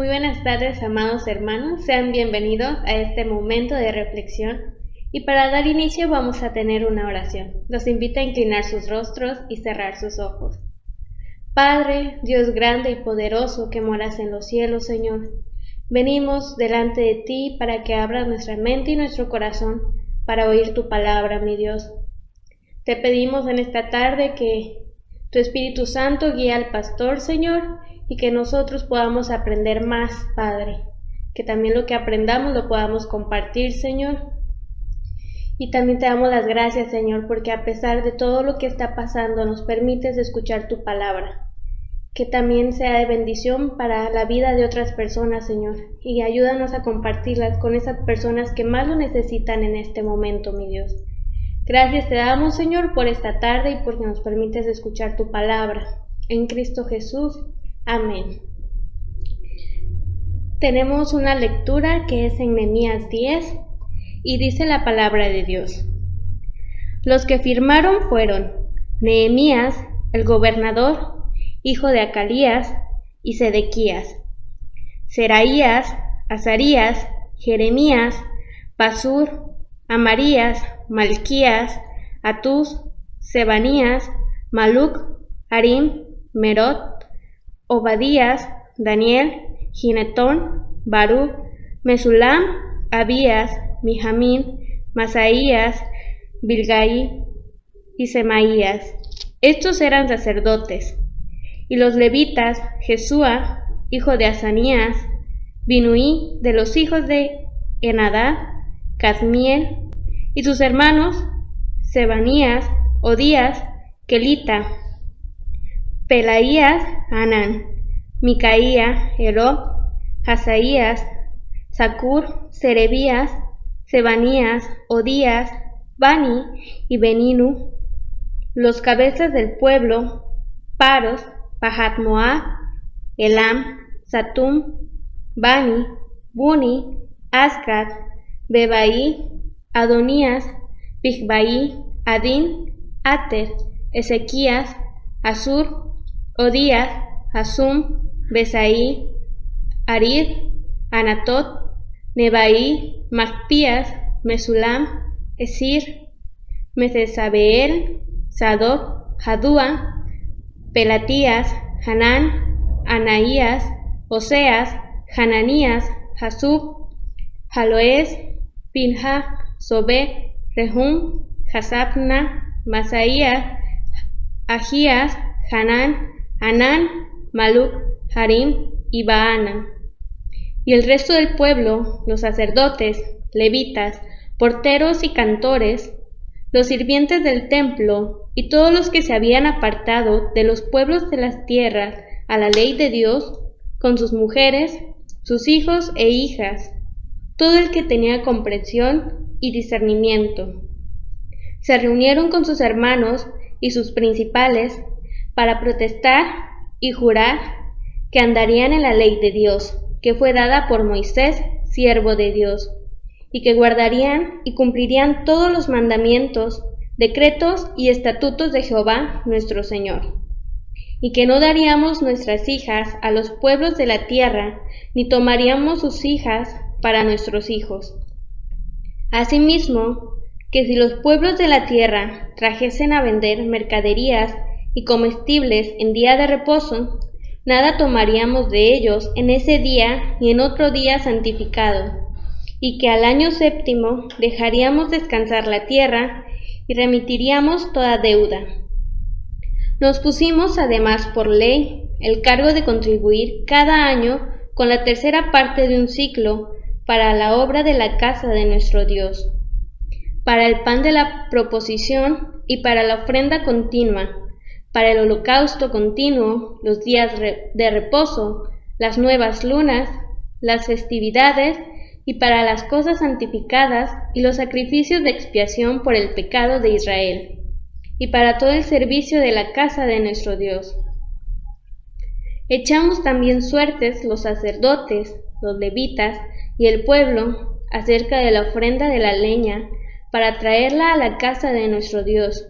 Muy buenas tardes, amados hermanos. Sean bienvenidos a este momento de reflexión. Y para dar inicio vamos a tener una oración. Los invito a inclinar sus rostros y cerrar sus ojos. Padre, Dios grande y poderoso que moras en los cielos, Señor, venimos delante de ti para que abras nuestra mente y nuestro corazón para oír tu palabra, mi Dios. Te pedimos en esta tarde que tu Espíritu Santo guíe al pastor, Señor, y que nosotros podamos aprender más, Padre. Que también lo que aprendamos lo podamos compartir, Señor. Y también te damos las gracias, Señor, porque a pesar de todo lo que está pasando, nos permites escuchar tu palabra. Que también sea de bendición para la vida de otras personas, Señor. Y ayúdanos a compartirlas con esas personas que más lo necesitan en este momento, mi Dios. Gracias te damos, Señor, por esta tarde y porque nos permites escuchar tu palabra. En Cristo Jesús. Amén. Tenemos una lectura que es en Nehemías 10 y dice la palabra de Dios. Los que firmaron fueron Nehemías, el gobernador, hijo de Acalías, y Sedequías, Seraías, Azarías, Jeremías, Pasur, Amarías, Malquías, Atús, Sebanías, Maluc, Harim, Merot, Obadías, Daniel, Ginetón, Baruch, Mesulam, Abías, Mijamín, Masaías, Bilgai y Semaías. Estos eran sacerdotes. Y los levitas, Jesúa, hijo de Asanías, Binuí, de los hijos de Henadá, Cadmiel, y sus hermanos, Sebanías, Odías, Kelita, Pelaías, Anán, Micaía, Erob, Hasaías, Zacur, Serebías, Sebanías, Odías, Bani y Beninu, los cabezas del pueblo, Paros, Pahat Moab, Elam, Satum, Bani, Buni, Asgad, Bebai, Adonías, Bigbai, Adin, Ater, Ezequías, Asur, Odías, Asum, Besaí, Arid, Anatot, Nebai, Macpías, Mesulam, Esir, Mesesabeel, Sadoc, Jadúa, Pelatías, Hanán, Anaías, Oseas, Hananías, Jasub, Jaloes, Pinja, Sobe, Rehum, Hasabna, Masaías, Agías, Hanán, Anán, Maluc, Harim y Baana. Y el resto del pueblo, los sacerdotes, levitas, porteros y cantores, los sirvientes del templo y todos los que se habían apartado de los pueblos de las tierras a la ley de Dios, con sus mujeres, sus hijos e hijas, todo el que tenía comprensión y discernimiento, se reunieron con sus hermanos y sus principales para protestar y jurar que andarían en la ley de Dios, que fue dada por Moisés, siervo de Dios, y que guardarían y cumplirían todos los mandamientos, decretos y estatutos de Jehová nuestro Señor, y que no daríamos nuestras hijas a los pueblos de la tierra, ni tomaríamos sus hijas para nuestros hijos. Asimismo, que si los pueblos de la tierra trajesen a vender mercaderías y comestibles en día de reposo, nada tomaríamos de ellos en ese día ni en otro día santificado, y que al año séptimo dejaríamos descansar la tierra y remitiríamos toda deuda. Nos pusimos además por ley el cargo de contribuir cada año con la tercera parte de un ciclo para la obra de la casa de nuestro Dios, para el pan de la proposición y para la ofrenda continua, para el holocausto continuo, los días de reposo, las nuevas lunas, las festividades y para las cosas santificadas y los sacrificios de expiación por el pecado de Israel, y para todo el servicio de la casa de nuestro Dios. Echamos también suertes los sacerdotes, los levitas y el pueblo acerca de la ofrenda de la leña para traerla a la casa de nuestro Dios,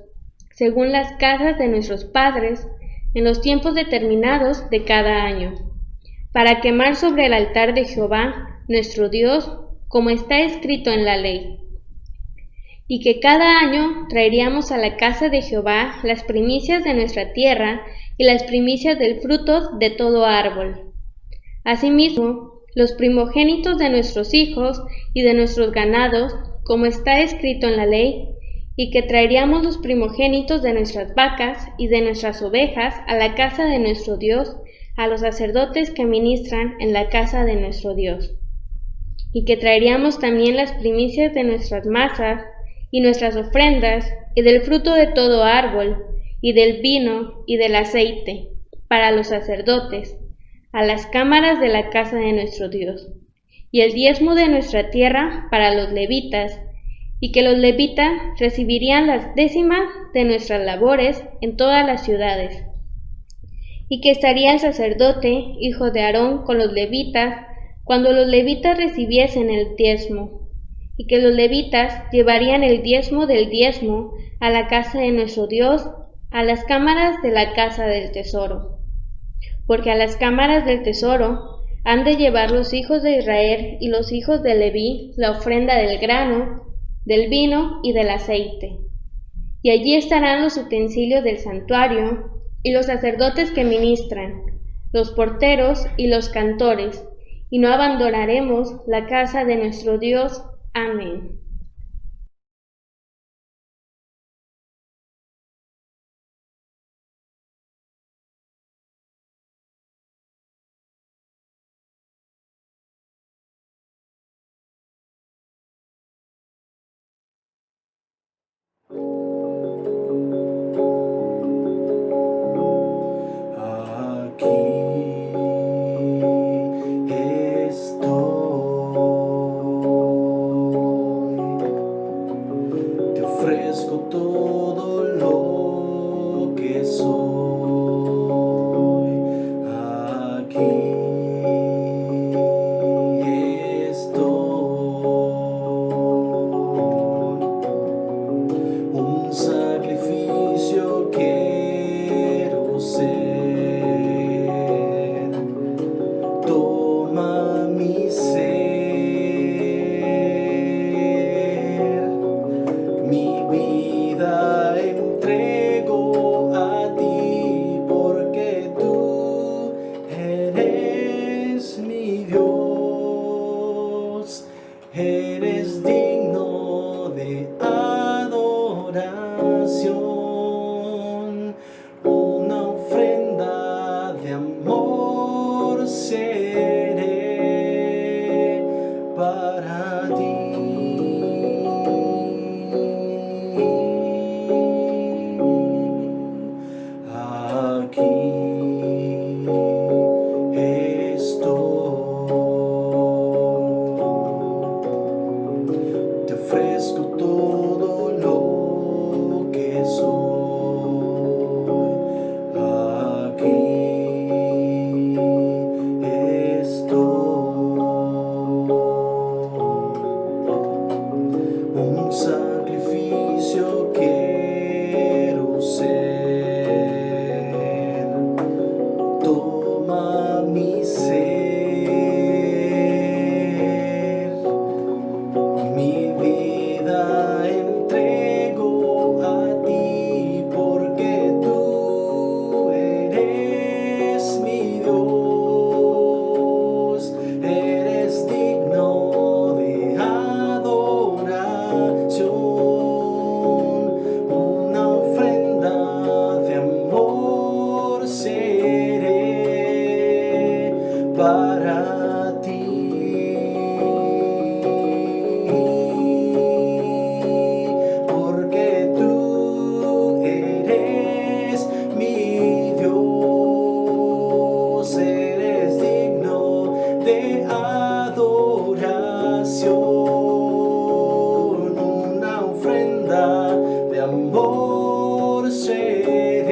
según las casas de nuestros padres, en los tiempos determinados de cada año, para quemar sobre el altar de Jehová, nuestro Dios, como está escrito en la ley. Y que cada año traeríamos a la casa de Jehová las primicias de nuestra tierra y las primicias del fruto de todo árbol. Asimismo, los primogénitos de nuestros hijos y de nuestros ganados, como está escrito en la ley, y que traeríamos los primogénitos de nuestras vacas y de nuestras ovejas a la casa de nuestro Dios, a los sacerdotes que ministran en la casa de nuestro Dios. Y que traeríamos también las primicias de nuestras masas y nuestras ofrendas, y del fruto de todo árbol, y del vino y del aceite, para los sacerdotes, a las cámaras de la casa de nuestro Dios, y el diezmo de nuestra tierra para los levitas, y que los levitas recibirían las décimas de nuestras labores en todas las ciudades, y que estaría el sacerdote, hijo de Aarón, con los levitas, cuando los levitas recibiesen el diezmo, y que los levitas llevarían el diezmo del diezmo a la casa de nuestro Dios, a las cámaras de la casa del tesoro. Porque a las cámaras del tesoro han de llevar los hijos de Israel y los hijos de Leví la ofrenda del grano, del vino y del aceite. Y allí estarán los utensilios del santuario, y los sacerdotes que ministran, los porteros y los cantores, y no abandonaremos la casa de nuestro Dios. Amén. Todo lo que soy, aquí estoy, un sacrificio quiero ser, toma mi ser, mi vida entrego a ti, porque tú eres mi Dios, eres digno de adoración, una ofrenda de amor seré para ti. Te ofrezco todo lo que soy, aquí estoy, un sacrificio quiero ser, toma mi ser. Mi vida entrego a ti, porque tú eres mi Dios, eres digno de adoración, una ofrenda de amor seré para ti. De adoración, una ofrenda de amor seré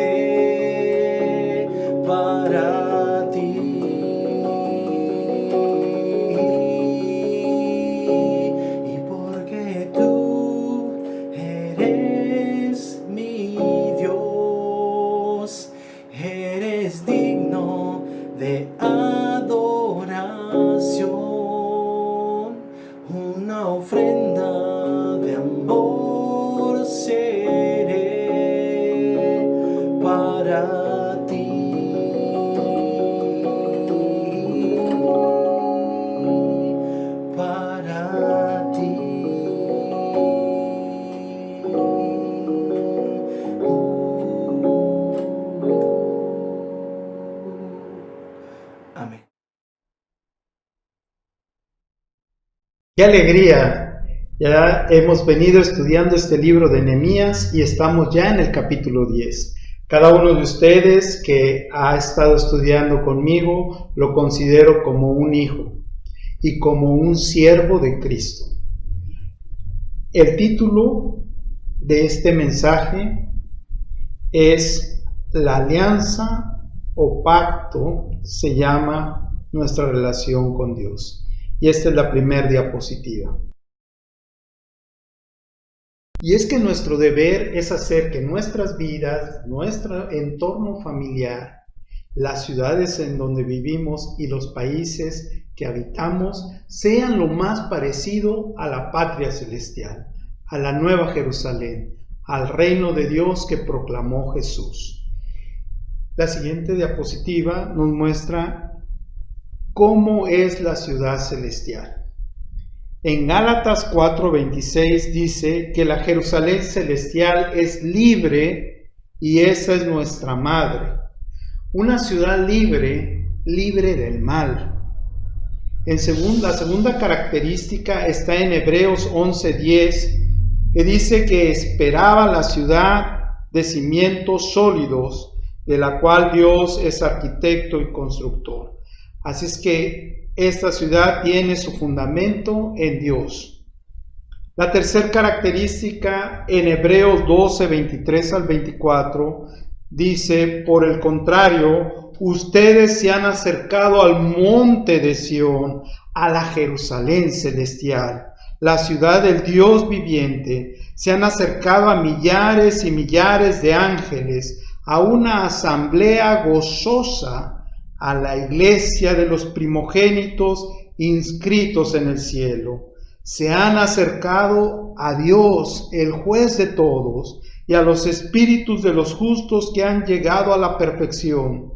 para ti. Y porque tú eres mi Dios, eres digno de adoración. ofrenda de amor seré para ti. Para ti. Amén. ¡Qué alegría! Ya hemos venido estudiando este libro de Nehemías y estamos ya en el capítulo 10. Cada uno de ustedes que ha estado estudiando conmigo lo considero como un hijo y como un siervo de Cristo. El título de este mensaje es La alianza o pacto, se llama nuestra relación con Dios. Y esta es la primera diapositiva. Y es que nuestro deber es hacer que nuestras vidas, nuestro entorno familiar, las ciudades en donde vivimos y los países que habitamos sean lo más parecido a la patria celestial, a la Nueva Jerusalén, al reino de Dios que proclamó Jesús. La siguiente diapositiva nos muestra cómo es la ciudad celestial. En Gálatas 4:26 dice que la Jerusalén celestial es libre y esa es nuestra madre. Una ciudad libre, libre del mal. La segunda característica está en Hebreos 11:10, que dice que esperaba la ciudad de cimientos sólidos, de la cual Dios es arquitecto y constructor. Así es que esta ciudad tiene su fundamento en Dios. La tercera característica en Hebreos 12:23 al 24 dice: por el contrario, ustedes se han acercado al monte de Sión, a la Jerusalén celestial, la ciudad del Dios viviente. Se han acercado a millares y millares de ángeles, a una asamblea gozosa, a la iglesia de los primogénitos inscritos en el cielo. Se han acercado a Dios, el juez de todos, y a los espíritus de los justos que han llegado a la perfección,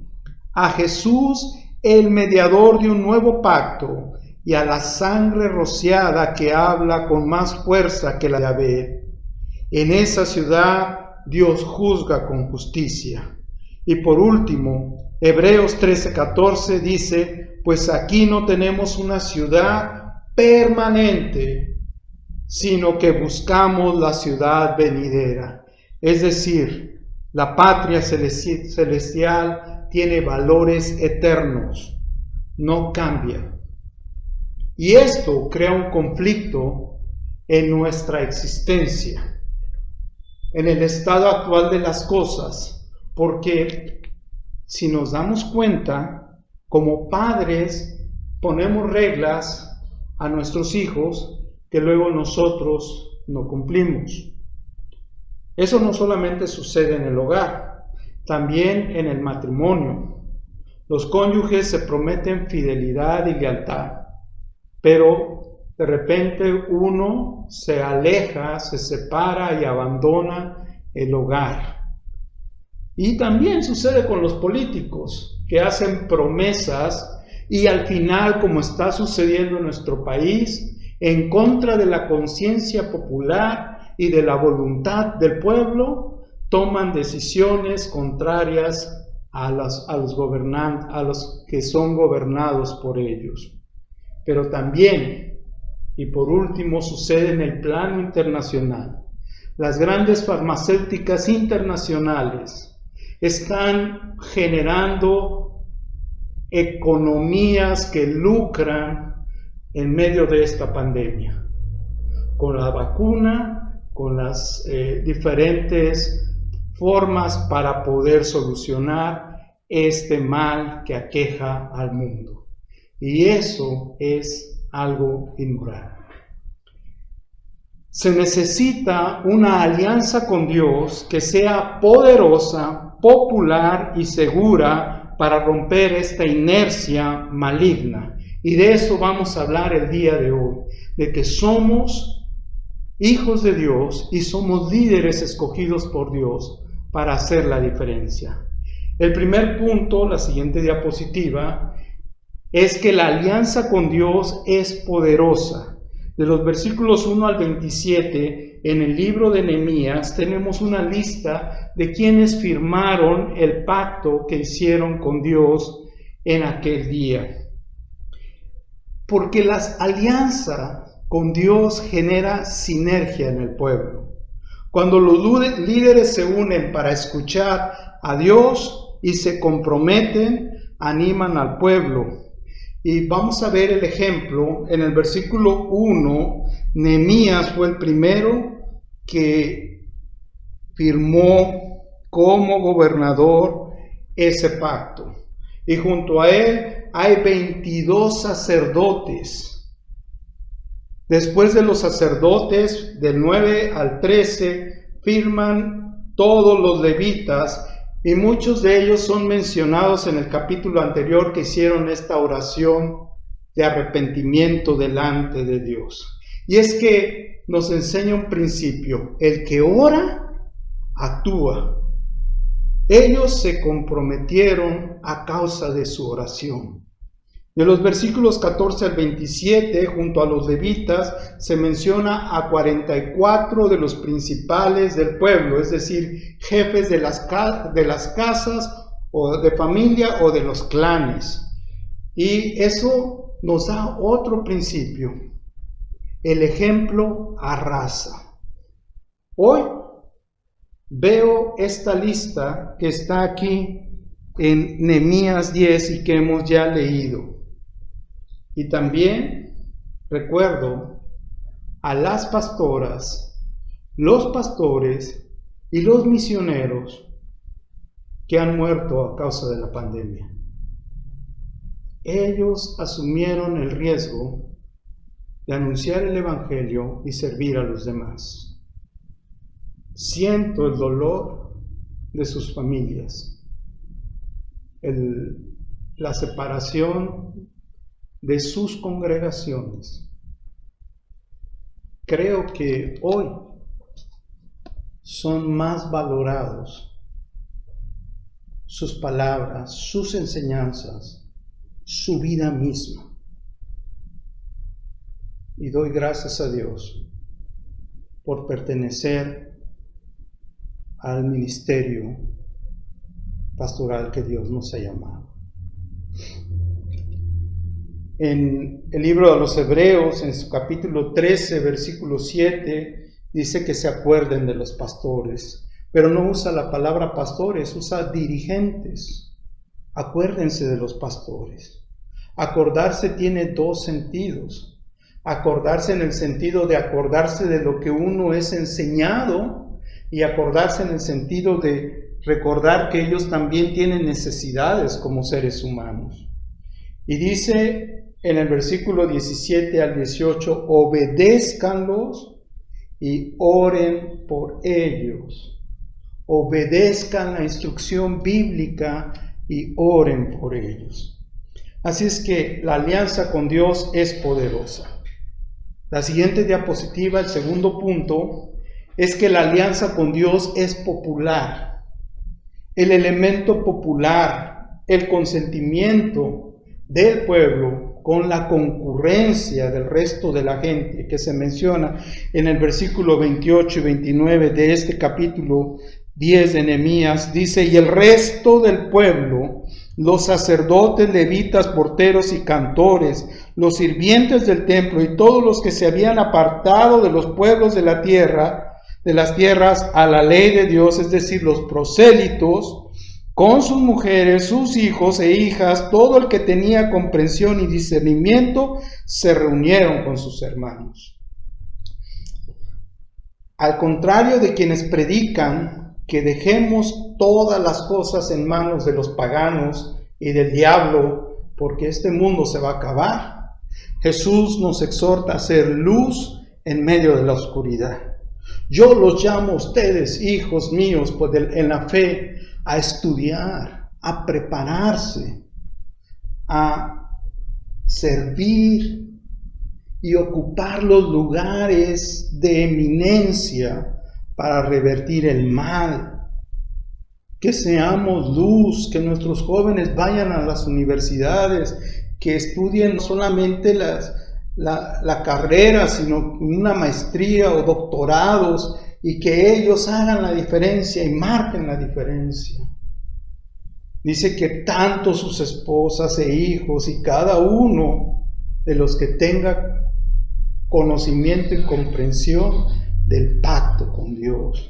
a Jesús, el mediador de un nuevo pacto, y a la sangre rociada que habla con más fuerza que la de Abel. En esa ciudad Dios juzga con justicia. Y por último, Hebreos 13:14 dice: pues aquí no tenemos una ciudad permanente, sino que buscamos la ciudad venidera. Es decir, la patria celestial tiene valores eternos, no cambia. Y esto crea un conflicto en nuestra existencia, en el estado actual de las cosas, porque si nos damos cuenta, como padres ponemos reglas a nuestros hijos que luego nosotros no cumplimos. Eso no solamente sucede en el hogar, también en el matrimonio. Los cónyuges se prometen fidelidad y lealtad, pero de repente uno se aleja, se separa y abandona el hogar. Y también sucede con los políticos que hacen promesas y al final, como está sucediendo en nuestro país, en contra de la conciencia popular y de la voluntad del pueblo, toman decisiones contrarias a los que son gobernados por ellos. Pero también, y por último, sucede en el plano internacional. Las grandes farmacéuticas internacionales están generando economías que lucran en medio de esta pandemia, con la vacuna, con las diferentes formas para poder solucionar este mal que aqueja al mundo. Y eso es algo inmoral. Se necesita una alianza con Dios que sea poderosa, popular y segura para romper esta inercia maligna. Y de eso vamos a hablar el día de hoy, de que somos hijos de Dios y somos líderes escogidos por Dios para hacer la diferencia. El primer punto, la siguiente diapositiva, es que la alianza con Dios es poderosa. De los versículos 1 al 27, en el libro de Nehemías, tenemos una lista de quienes firmaron el pacto que hicieron con Dios en aquel día. Porque la alianza con Dios genera sinergia en el pueblo. Cuando los líderes se unen para escuchar a Dios y se comprometen, animan al pueblo. Y vamos a ver el ejemplo. En el versículo 1, Nehemías fue el primero que firmó como gobernador ese pacto. Y junto a él hay 22 sacerdotes. Después de los sacerdotes, del 9 al 13, firman todos los levitas, y muchos de ellos son mencionados en el capítulo anterior que hicieron esta oración de arrepentimiento delante de Dios. Y es que nos enseña un principio: el que ora, actúa. Ellos se comprometieron a causa de su oración. De los versículos 14 al 27, junto a los levitas, se menciona a 44 de los principales del pueblo, es decir, jefes de las casas o de familia o de los clanes. Y eso nos da otro principio: el ejemplo arrasa. Hoy veo esta lista que está aquí en Nehemías 10 y que hemos ya leído. Y también recuerdo a las pastoras, los pastores y los misioneros que han muerto a causa de la pandemia. Ellos asumieron el riesgo de anunciar el Evangelio y servir a los demás. Siento el dolor de sus familias, la separación de sus congregaciones. Creo que hoy son más valorados sus palabras, sus enseñanzas, su vida misma. Y doy gracias a Dios por pertenecer al ministerio pastoral que Dios nos ha llamado. En el libro de los Hebreos, en su capítulo 13, versículo 7, dice que se acuerden de los pastores, pero no usa la palabra pastores, usa dirigentes. Acuérdense de los pastores. Acordarse tiene dos sentidos. Acordarse en el sentido de acordarse de lo que uno es enseñado, y acordarse en el sentido de recordar que ellos también tienen necesidades como seres humanos. Y dice en el versículo 17 al 18, obedézcanlos y oren por ellos. Obedezcan la instrucción bíblica y oren por ellos. Así es que la alianza con Dios es poderosa. La siguiente diapositiva, el segundo punto, es que la alianza con Dios es popular. El elemento popular, el consentimiento del pueblo con la concurrencia del resto de la gente que se menciona en el versículo 28 y 29 de este capítulo 10 de Nehemías, dice: y el resto del pueblo, los sacerdotes, levitas, porteros y cantores, los sirvientes del templo y todos los que se habían apartado de los pueblos de la tierra, de las tierras a la ley de Dios, es decir, los prosélitos, con sus mujeres, sus hijos e hijas, todo el que tenía comprensión y discernimiento, se reunieron con sus hermanos. Al contrario de quienes predican que dejemos todas las cosas en manos de los paganos y del diablo, porque este mundo se va a acabar, Jesús nos exhorta a ser luz en medio de la oscuridad. Yo los llamo a ustedes, hijos míos, pues en la fe, a estudiar, a prepararse, a servir y ocupar los lugares de eminencia para revertir el mal. Que seamos luz, que nuestros jóvenes vayan a las universidades, que estudien no solamente la carrera, sino una maestría o doctorados, y que ellos hagan la diferencia y marquen la diferencia. Dice que tanto sus esposas e hijos y cada uno de los que tenga conocimiento y comprensión del pacto con Dios.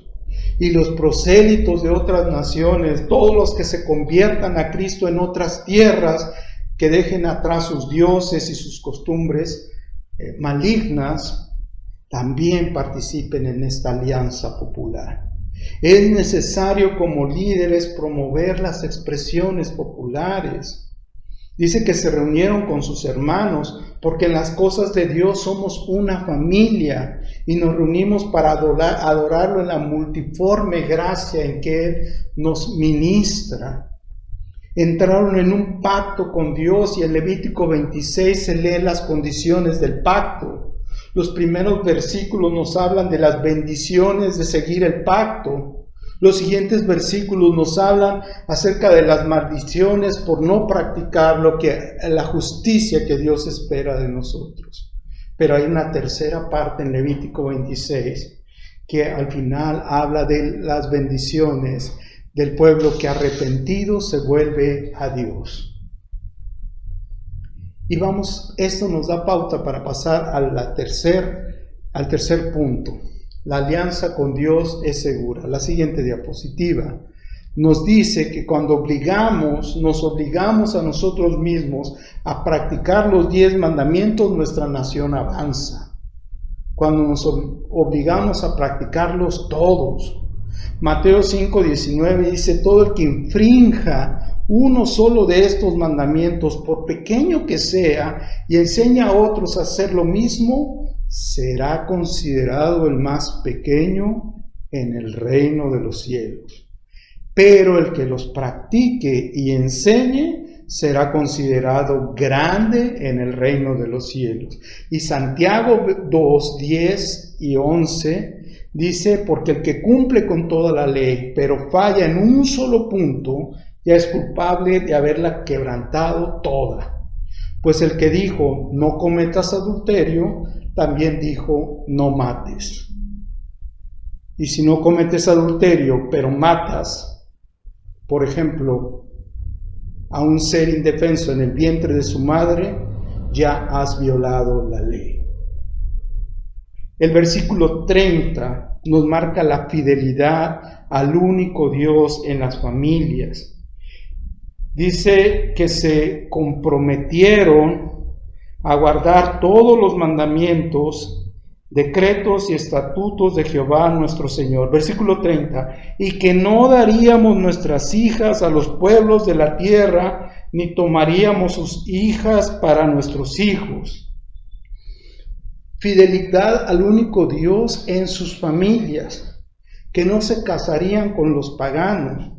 Y los prosélitos de otras naciones, todos los que se conviertan a Cristo en otras tierras, que dejen atrás sus dioses y sus costumbres malignas, también participen en esta alianza popular. Es necesario como líderes promover las expresiones populares. Dice que se reunieron con sus hermanos, porque en las cosas de Dios somos una familia y nos reunimos para adorarlo en la multiforme gracia en que Él nos ministra. Entraron en un pacto con Dios y en Levítico 26 se leen las condiciones del pacto. Los primeros versículos nos hablan de las bendiciones de seguir el pacto. Los siguientes versículos nos hablan acerca de las maldiciones por no practicar la justicia que Dios espera de nosotros. Pero hay una tercera parte en Levítico 26 que al final habla de las bendiciones del pueblo que arrepentido se vuelve a Dios. Y esto nos da pauta para pasar al tercer punto. La alianza con Dios es segura. La siguiente diapositiva nos dice que cuando nos obligamos a nosotros mismos a practicar los 10 mandamientos, nuestra nación avanza. Cuando nos obligamos a practicarlos todos. Mateo 5:19 dice: todo el que infrinja uno solo de estos mandamientos, por pequeño que sea, y enseña a otros a hacer lo mismo, será considerado el más pequeño en el reino de los cielos. Pero el que los practique y enseñe será considerado grande en el reino de los cielos. Y Santiago 2:10 y 11 dice: porque el que cumple con toda la ley, pero falla en un solo punto, ya es culpable de haberla quebrantado toda. Pues el que dijo, no cometas adulterio, también dijo, no mates. Y si no cometes adulterio, pero matas, por ejemplo, a un ser indefenso en el vientre de su madre, ya has violado la ley. El versículo 30 nos marca la fidelidad al único Dios en las familias. Dice que se comprometieron a guardar todos los mandamientos, decretos y estatutos de Jehová nuestro Señor. Versículo 30, y que no daríamos nuestras hijas a los pueblos de la tierra, ni tomaríamos sus hijas para nuestros hijos. Fidelidad al único Dios en sus familias, que no se casarían con los paganos.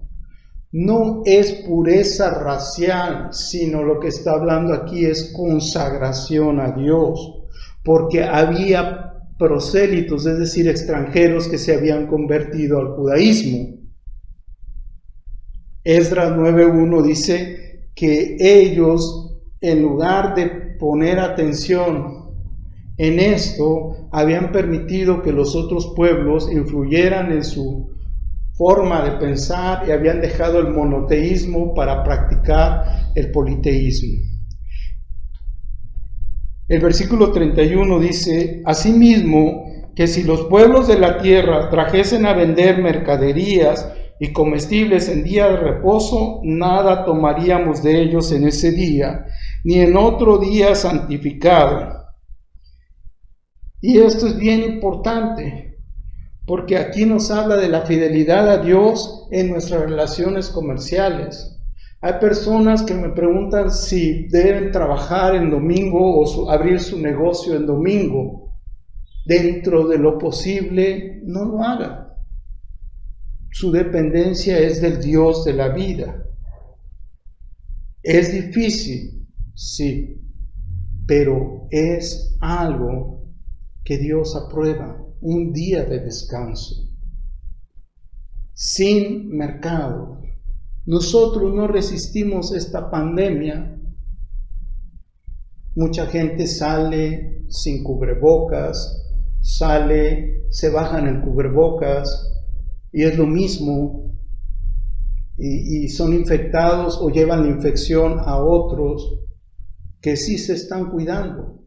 No es pureza racial, sino lo que está hablando aquí es consagración a Dios, porque había prosélitos, es decir, extranjeros que se habían convertido al judaísmo. Esdras 9:1 dice que ellos, en lugar de poner atención en esto, habían permitido que los otros pueblos influyeran en su forma de pensar y habían dejado el monoteísmo para practicar el politeísmo. El versículo 31 dice: asimismo, que si los pueblos de la tierra trajesen a vender mercaderías y comestibles en día de reposo, nada tomaríamos de ellos en ese día, ni en otro día santificado. Y esto es bien importante, porque aquí nos habla de la fidelidad a Dios en nuestras relaciones comerciales. Hay personas que me preguntan si deben trabajar en domingo o abrir su negocio en domingo. Dentro de lo posible, no lo hagan. Su dependencia es del Dios de la vida. ¿Es difícil? Sí. pero es algo que Dios aprueba, un día de descanso, sin mercado. Nosotros no resistimos esta pandemia. Mucha gente sale sin cubrebocas, se bajan el cubrebocas y es lo mismo, y son infectados o llevan la infección a otros que sí se están cuidando.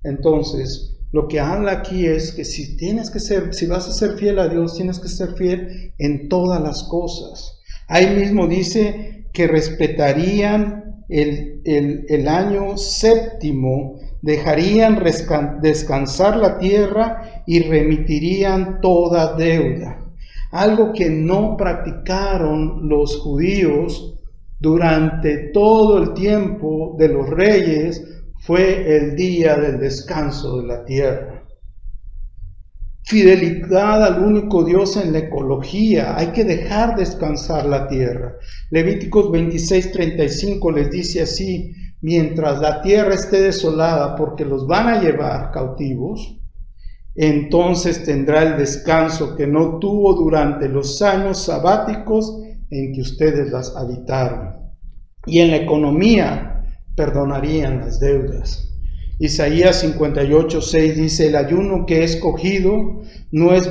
Entonces, lo que habla aquí es que si vas a ser fiel a Dios, tienes que ser fiel en todas las cosas. Ahí mismo dice que respetarían el año séptimo, dejarían descansar la tierra y remitirían toda deuda. Algo que no practicaron los judíos durante todo el tiempo de los reyes fue el día del descanso de la tierra. Fidelidad al único Dios en la ecología. Hay que dejar descansar la tierra. Levíticos 26:35 les dice así: mientras la tierra esté desolada porque los van a llevar cautivos, entonces tendrá el descanso que no tuvo durante los años sabáticos en que ustedes las habitaron. Y en la economía perdonarían las deudas. Isaías 58:6 dice: el ayuno que he escogido no es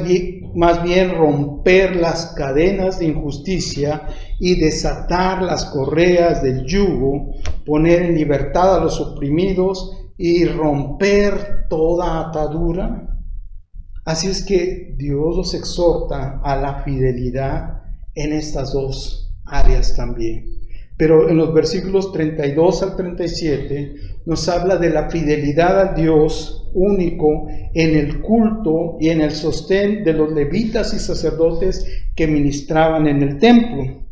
más bien romper las cadenas de injusticia y desatar las correas del yugo, poner en libertad a los oprimidos y romper toda atadura. Así es que Dios los exhorta a la fidelidad en estas dos áreas también. Pero en los versículos 32 al 37 nos habla de la fidelidad al Dios único en el culto y en el sostén de los levitas y sacerdotes que ministraban en el templo.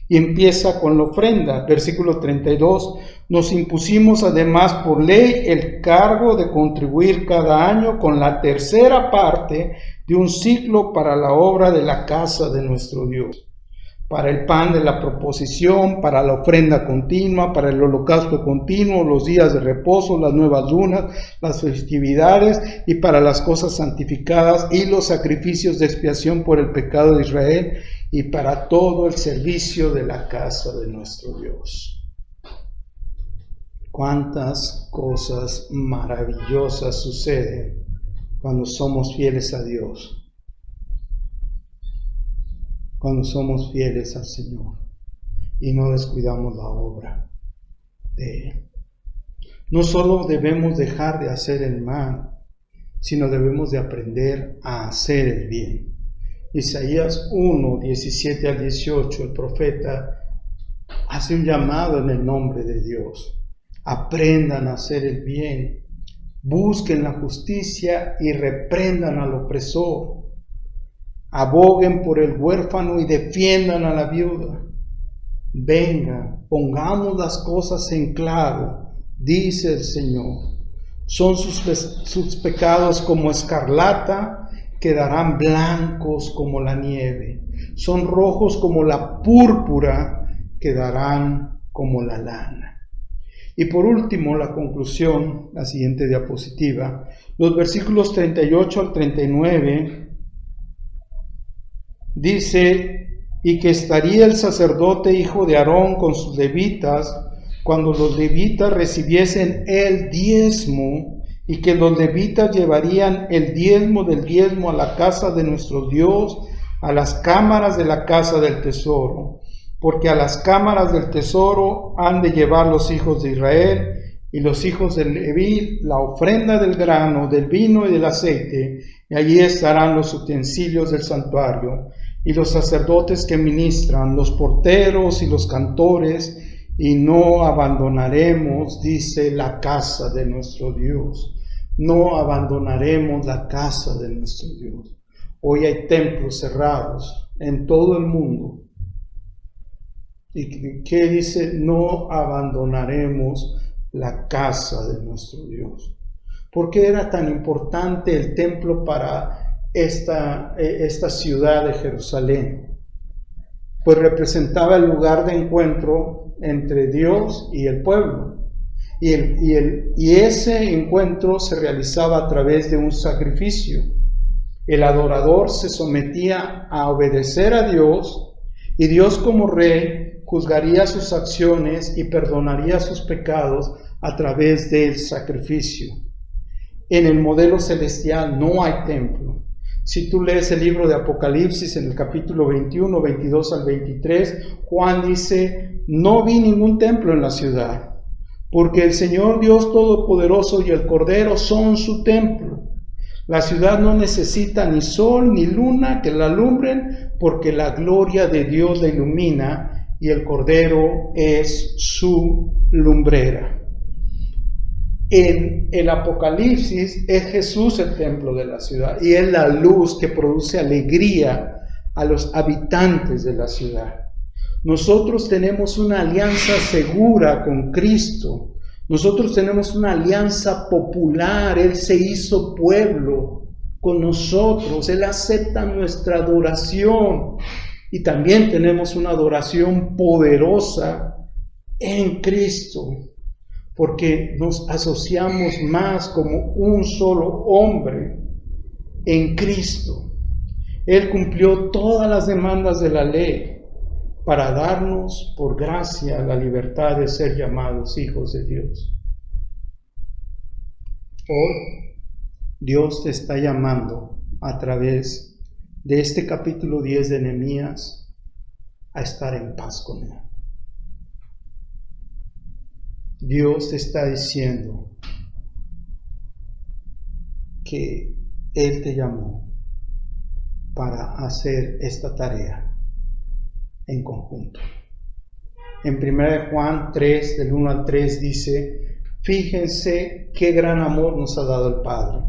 Y empieza con la ofrenda. Versículo 32: nos impusimos además por ley el cargo de contribuir cada año con la tercera parte de un siclo para la obra de la casa de nuestro Dios, para el pan de la proposición, para la ofrenda continua, para el holocausto continuo, los días de reposo, las nuevas lunas, las festividades, y para las cosas santificadas y los sacrificios de expiación por el pecado de Israel, y para todo el servicio de la casa de nuestro Dios. Cuántas cosas maravillosas suceden cuando somos fieles a Dios, cuando somos fieles al Señor y no descuidamos la obra de Él. No solo debemos dejar de hacer el mal, sino debemos de aprender a hacer el bien. Isaías 1, 17 al 18, el profeta hace un llamado en el nombre de Dios. Aprendan a hacer el bien, busquen la justicia y reprendan al opresor. Aboguen por el huérfano y defiendan a la viuda. Vengan, pongamos las cosas en claro, dice el Señor. Son sus pecados como escarlata, quedarán blancos como la nieve. Son rojos como la púrpura, quedarán como la lana. Y por último, la conclusión, la siguiente diapositiva, los versículos 38 al 39, dice: y que estaría el sacerdote hijo de Aarón con sus levitas cuando los levitas recibiesen el diezmo, y que los levitas llevarían el diezmo del diezmo a la casa de nuestro Dios, a las cámaras de la casa del tesoro, porque a las cámaras del tesoro han de llevar los hijos de Israel y los hijos de Leví la ofrenda del grano, del vino y del aceite, y allí estarán los utensilios del santuario, y los sacerdotes que ministran, los porteros y los cantores, y no abandonaremos, dice, la casa de nuestro Dios. No abandonaremos la casa de nuestro Dios. Hoy hay templos cerrados en todo el mundo. ¿Y qué dice? No abandonaremos la casa de nuestro Dios. ¿Por qué era tan importante el templo para esta ciudad de Jerusalén? Pues representaba el lugar de encuentro entre Dios y el pueblo. Y ese encuentro se realizaba a través de un sacrificio. El adorador se sometía a obedecer a Dios, y Dios como rey juzgaría sus acciones y perdonaría sus pecados a través del sacrificio. En el modelo celestial no hay templo. Si tú lees el libro de Apocalipsis en el capítulo 21, 22 al 23, Juan dice: no vi ningún templo en la ciudad, porque el Señor Dios Todopoderoso y el Cordero son su templo. La ciudad no necesita ni sol ni luna que la alumbren, porque la gloria de Dios la ilumina y el Cordero es su lumbrera. En el Apocalipsis es Jesús el templo de la ciudad y es la luz que produce alegría a los habitantes de la ciudad. Nosotros tenemos una alianza segura con Cristo. Nosotros tenemos una alianza popular. Él se hizo pueblo con nosotros. Él acepta nuestra adoración. Y también tenemos una adoración poderosa en Cristo, porque nos asociamos más como un solo hombre en Cristo. Él cumplió todas las demandas de la ley para darnos por gracia la libertad de ser llamados hijos de Dios. Hoy Dios te está llamando a través de este capítulo 10 de Nehemías a estar en paz con Él. Dios te está diciendo que Él te llamó para hacer esta tarea en conjunto. En 1 Juan 3, del 1 al 3 dice: fíjense qué gran amor nos ha dado el Padre,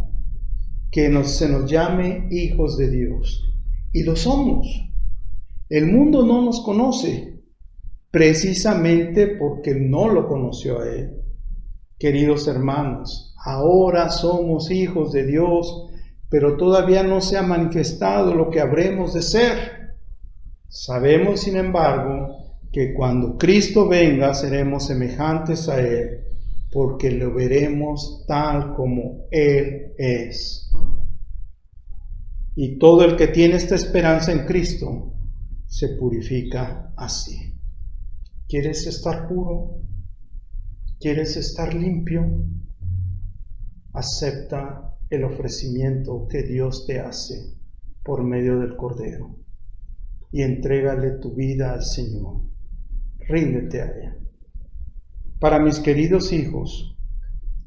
que se nos llame hijos de Dios, y lo somos. El mundo no nos conoce, precisamente porque no lo conoció a Él. Queridos hermanos, ahora somos hijos de Dios, pero todavía no se ha manifestado lo que habremos de ser. Sabemos, sin embargo, que cuando Cristo venga seremos semejantes a Él, porque lo veremos tal como Él es. Y todo el que tiene esta esperanza en Cristo se purifica así. ¿Quieres estar puro? ¿Quieres estar limpio? Acepta el ofrecimiento que Dios te hace por medio del Cordero y entrégale tu vida al Señor. Ríndete a Él. Para mis queridos hijos,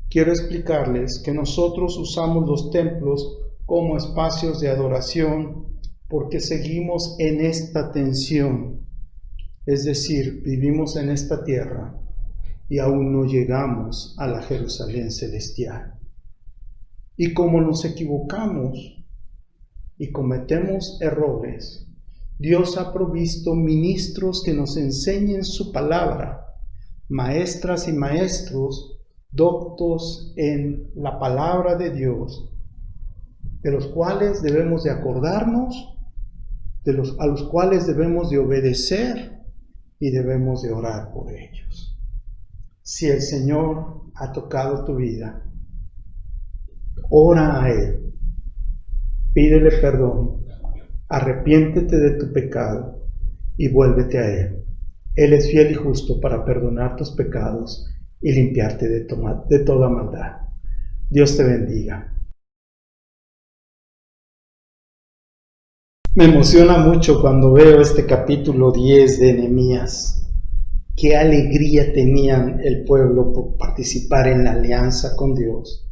quiero explicarles que nosotros usamos los templos como espacios de adoración porque seguimos en esta tensión. Es decir, vivimos en esta tierra y aún no llegamos a la Jerusalén celestial. Y como nos equivocamos y cometemos errores, Dios ha provisto ministros que nos enseñen su palabra, maestras y maestros doctos en la palabra de Dios, de los cuales debemos de acordarnos, a los cuales debemos de obedecer y debemos de orar por ellos. Si el Señor ha tocado tu vida, ora a Él, pídele perdón, arrepiéntete de tu pecado y vuélvete a Él. Él es fiel y justo para perdonar tus pecados y limpiarte de toda maldad. Dios te bendiga. Me emociona mucho cuando veo este capítulo 10 de Nehemías. Qué alegría tenían el pueblo por participar en la alianza con Dios,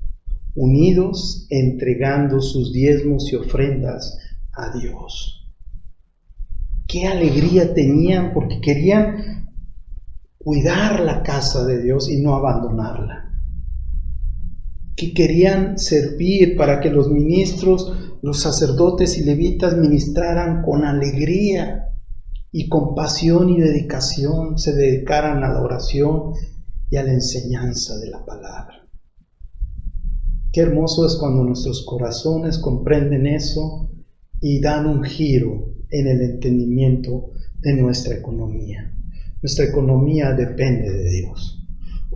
unidos entregando sus diezmos y ofrendas a Dios. Qué alegría tenían porque querían cuidar la casa de Dios y no abandonarla. Que querían servir para que los ministros, los sacerdotes y levitas ministraran con alegría y con pasión y dedicación, se dedicaran a la oración y a la enseñanza de la palabra. Qué hermoso es cuando nuestros corazones comprenden eso y dan un giro en el entendimiento de nuestra economía. Nuestra economía depende de Dios.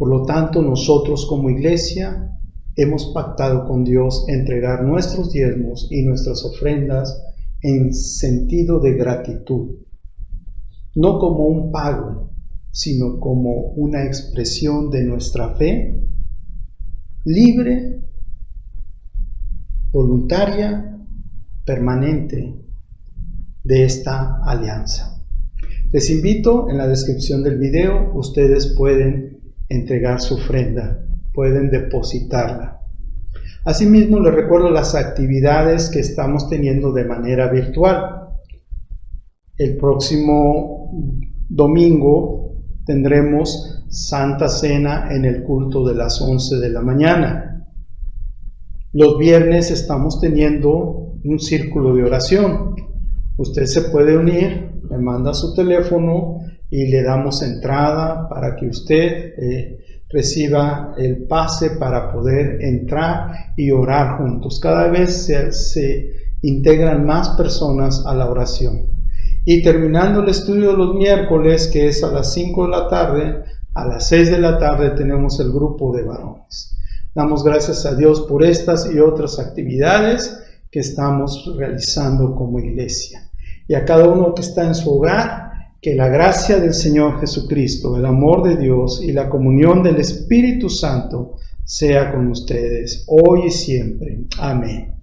Por lo tanto, nosotros como iglesia hemos pactado con Dios entregar nuestros diezmos y nuestras ofrendas en sentido de gratitud, no como un pago, sino como una expresión de nuestra fe libre, voluntaria, permanente de esta alianza. Les invito, en la descripción del video, ustedes pueden entregar su ofrenda, pueden depositarla. Asimismo, les recuerdo las actividades que estamos teniendo de manera virtual. El próximo domingo tendremos Santa Cena en el culto de las 11 de la mañana. Los viernes estamos teniendo un círculo de oración. Usted se puede unir, me manda su teléfono y le damos entrada para que usted reciba el pase para poder entrar y orar juntos. Cada vez se integran más personas a la oración. Y terminando el estudio de los miércoles, que es a las 5 de la tarde, a las 6 de la tarde tenemos el grupo de varones. Damos gracias a Dios por estas y otras actividades que estamos realizando como iglesia. Y a cada uno que está en su hogar, que la gracia del Señor Jesucristo, el amor de Dios y la comunión del Espíritu Santo sea con ustedes hoy y siempre. Amén.